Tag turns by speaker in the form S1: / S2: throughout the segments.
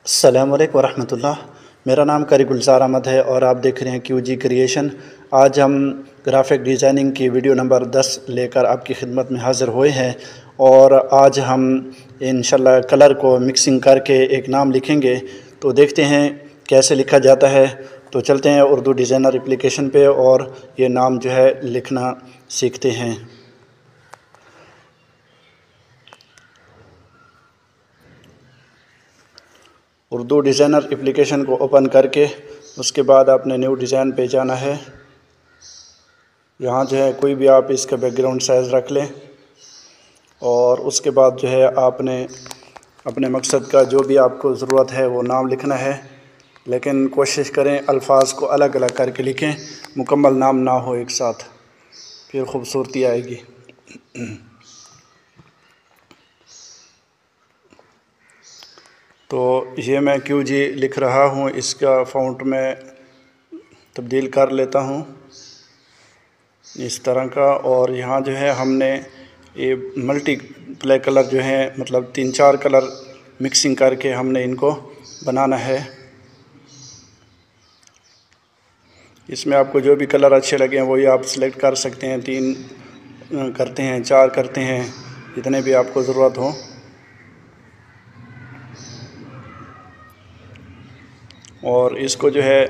S1: अस्सलामु अलैकुम वरहमतुल्लाह। मेरा नाम कारी गुलजार अहमद है और आप देख रहे हैं QG क्रिएशन। आज हम ग्राफ़िक डिज़ाइनिंग की वीडियो नंबर 10 लेकर आपकी खिदमत में हाज़िर हुए हैं और आज हम इंशाल्लाह कलर को मिक्सिंग करके एक नाम लिखेंगे। तो देखते हैं कैसे लिखा जाता है। तो चलते हैं उर्दू डिज़ाइनर एप्लीकेशन पे और ये नाम जो है लिखना सीखते हैं। उर्दू डिज़ाइनर एप्लीकेशन को ओपन करके उसके बाद आपने न्यू डिज़ाइन पे जाना है। यहाँ जो है कोई भी आप इसका बैकग्राउंड साइज़ रख लें और उसके बाद जो है आपने अपने मकसद का जो भी आपको ज़रूरत है वो नाम लिखना है, लेकिन कोशिश करें अल्फाज को अलग अलग करके लिखें, मुकम्मल नाम ना हो एक साथ, फिर ख़ूबसूरती आएगी। तो ये मैं QG लिख रहा हूँ, इसका फ़ॉन्ट में तब्दील कर लेता हूँ इस तरह का। और यहाँ जो है हमने ये मल्टीप्लाई कलर जो है मतलब 3-4 कलर मिक्सिंग करके हमने इनको बनाना है। इसमें आपको जो भी कलर अच्छे लगें वही आप सिलेक्ट कर सकते हैं। 3 करते हैं, 4 करते हैं, जितने भी आपको ज़रूरत हो। और इसको जो है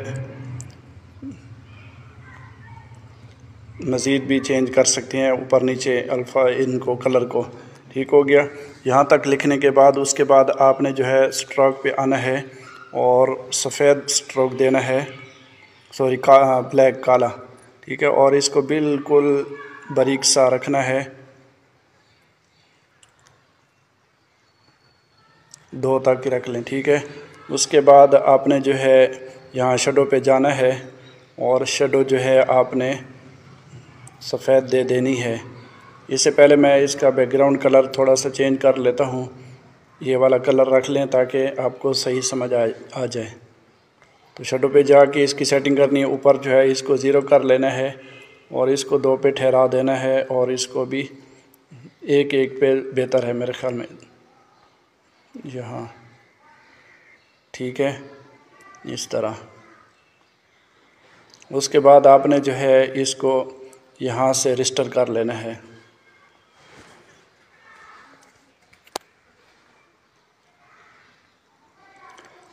S1: मज़ीद भी चेंज कर सकते हैं, ऊपर नीचे अल्फ़ा इनको कलर को। ठीक हो गया। यहाँ तक लिखने के बाद उसके बाद आपने जो है स्ट्रोक पे आना है और सफ़ेद स्ट्रोक देना है, सॉरी ब्लैक काला। ठीक है। और इसको बिल्कुल बारीक सा रखना है, 2 तक रख लें। ठीक है। उसके बाद आपने जो है यहाँ शेडो पे जाना है और शेडो जो है आपने सफ़ेद दे देनी है। इससे पहले मैं इसका बैकग्राउंड कलर थोड़ा सा चेंज कर लेता हूँ। ये वाला कलर रख लें ताकि आपको सही समझ आ जाए। तो शेडो पे जाके इसकी सेटिंग करनी है। ऊपर जो है इसको 0 कर लेना है और इसको 2 पे ठहरा देना है और इसको भी 1-1 पे बेहतर है मेरे ख़्याल में यहाँ। ठीक है, इस तरह। उसके बाद आपने जो है इसको यहाँ से रजिस्टर कर लेना है।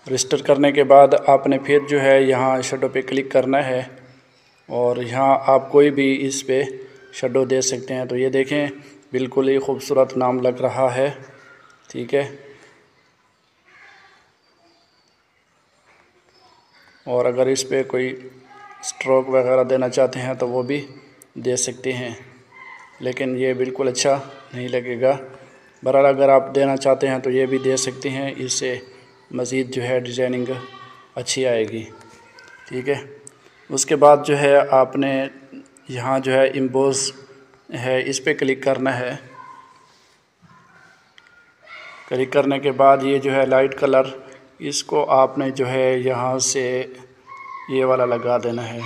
S1: रजिस्टर करने के बाद आपने फिर जो है यहाँ शेडो पे क्लिक करना है और यहाँ आप कोई भी इस पे शेडो दे सकते हैं। तो ये देखें बिल्कुल ही खूबसूरत नाम लग रहा है। ठीक है। और अगर इस पे कोई स्ट्रोक वगैरह देना चाहते हैं तो वो भी दे सकते हैं, लेकिन ये बिल्कुल अच्छा नहीं लगेगा। बहरहाल अगर आप देना चाहते हैं तो ये भी दे सकते हैं, इससे मज़ीद जो है डिज़ाइनिंग अच्छी आएगी। ठीक है। उसके बाद जो है आपने यहाँ जो है एम्बोस है इस पे क्लिक करना है। क्लिक करने के बाद ये जो है लाइट कलर, इसको आपने जो है यहाँ से ये वाला लगा देना है।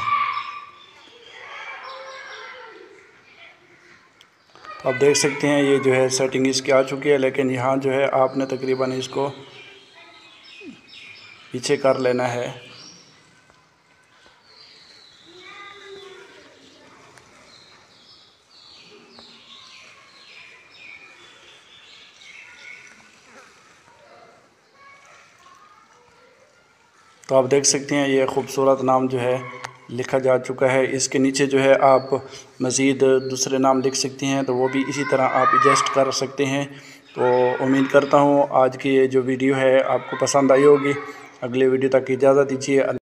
S1: आप देख सकते हैं ये जो है सेटिंग इसकी आ चुकी है, लेकिन यहाँ जो है आपने तकरीबन इसको पीछे कर लेना है। तो आप देख सकते हैं ये ख़ूबसूरत नाम जो है लिखा जा चुका है। इसके नीचे जो है आप मज़ीद दूसरे नाम लिख सकते हैं, तो वो भी इसी तरह आप एडजस्ट कर सकते हैं। तो उम्मीद करता हूँ आज की ये जो वीडियो है आपको पसंद आई होगी। अगले वीडियो तक इजाज़त दीजिए।